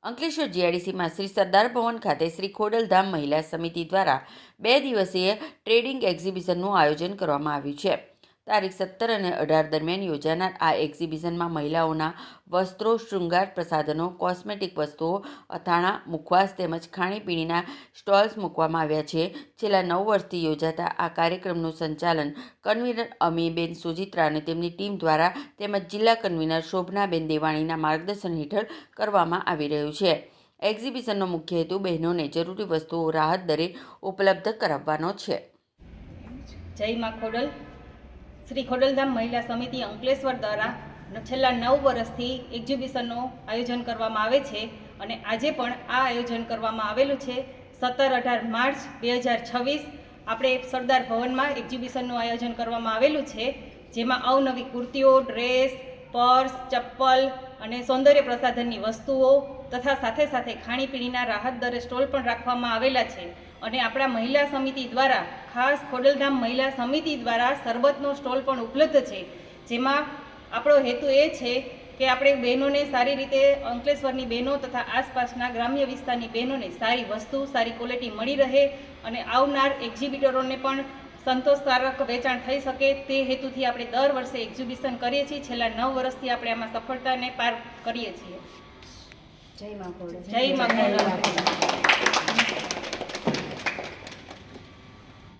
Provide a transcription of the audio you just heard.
અંકલેશ્વર જીઆઈડીસીમાં શ્રી સરદાર ભવન ખાતે શ્રી ખોડલધામ મહિલા સમિતિ દ્વારા 2 દિવસીય ટ્રેડિંગ એક્ઝિબિશનનું આયોજન કરવામાં આવ્યું છે. તારીખ 17 અને 18 દરમિયાન યોજાનાર આ એક્ઝિબિશનમાં મહિલાઓના વસ્ત્રો, શૃંગાર પ્રસાધનો, કોસ્મેટિક વસ્તુઓ, અથાણા, મુખવાસ તેમજ ખાણીપીણીના સ્ટોલ્સ મૂકવામાં આવ્યા છે. છેલ્લા 9 વર્ષથી યોજાતા આ કાર્યક્રમનું સંચાલન કન્વીનર અમીબેન સુજિત્રા અને તેમની ટીમ દ્વારા તેમજ જિલ્લા કન્વીનર શોભનાબેન દેવાણીના માર્ગદર્શન હેઠળ કરવામાં આવી રહ્યું છે. એક્ઝિબિશનનો મુખ્ય હેતુ બહેનોને જરૂરી વસ્તુઓ રાહત દરે ઉપલબ્ધ કરાવવાનો છે. જય મા ખોડલ. શ્રી ખોડલધામ મહિલા સમિતિ અંકલેશ્વર દ્વારા છેલ્લા 9 વર્ષથી એક્ઝિબિશનનું આયોજન કરવામાં આવે છે અને આજે પણ આ આયોજન કરવામાં આવેલું છે. 17-18 માર્ચ 2026 આપણે સરદાર ભવનમાં એક્ઝિબિશનનું આયોજન કરવામાં આવેલું છે, જેમાં અવનવી કુર્તીઓ, ડ્રેસ, પર્સ, ચપ્પલ અને સૌંદર્ય પ્રસાધનની વસ્તુઓ તથા સાથે સાથે ખાણીપીણીના રાહત દરે સ્ટોલ પણ રાખવામાં આવેલા છે. અને આપણા મહિલા સમિતિ દ્વારા ખાસ ખોડલધામ મહિલા સમિતિ દ્વારા શરબતનો સ્ટોલ પણ ઉપલબ્ધ છે, જેમાં આપણો હેતુ એ છે કે આપણે બહેનોને સારી રીતે અંકલેશ્વરની બહેનો તથા આસપાસના ગ્રામ્ય વિસ્તારની બહેનોને સારી વસ્તુ, સારી ક્વોલિટી મળી રહે અને આવનાર એક્ઝિબિટરોને પણ સંતોષકારક વેચાણ થઈ શકે તે હેતુથી આપણે દર વર્ષે એક્ઝિબિશન કરીએ છીએ. છેલ્લા 9 વર્ષથી આપણે આમાં સફળતાને પાર કરીએ છીએ. જય મા ખોડલ. જય મા ખોડલ.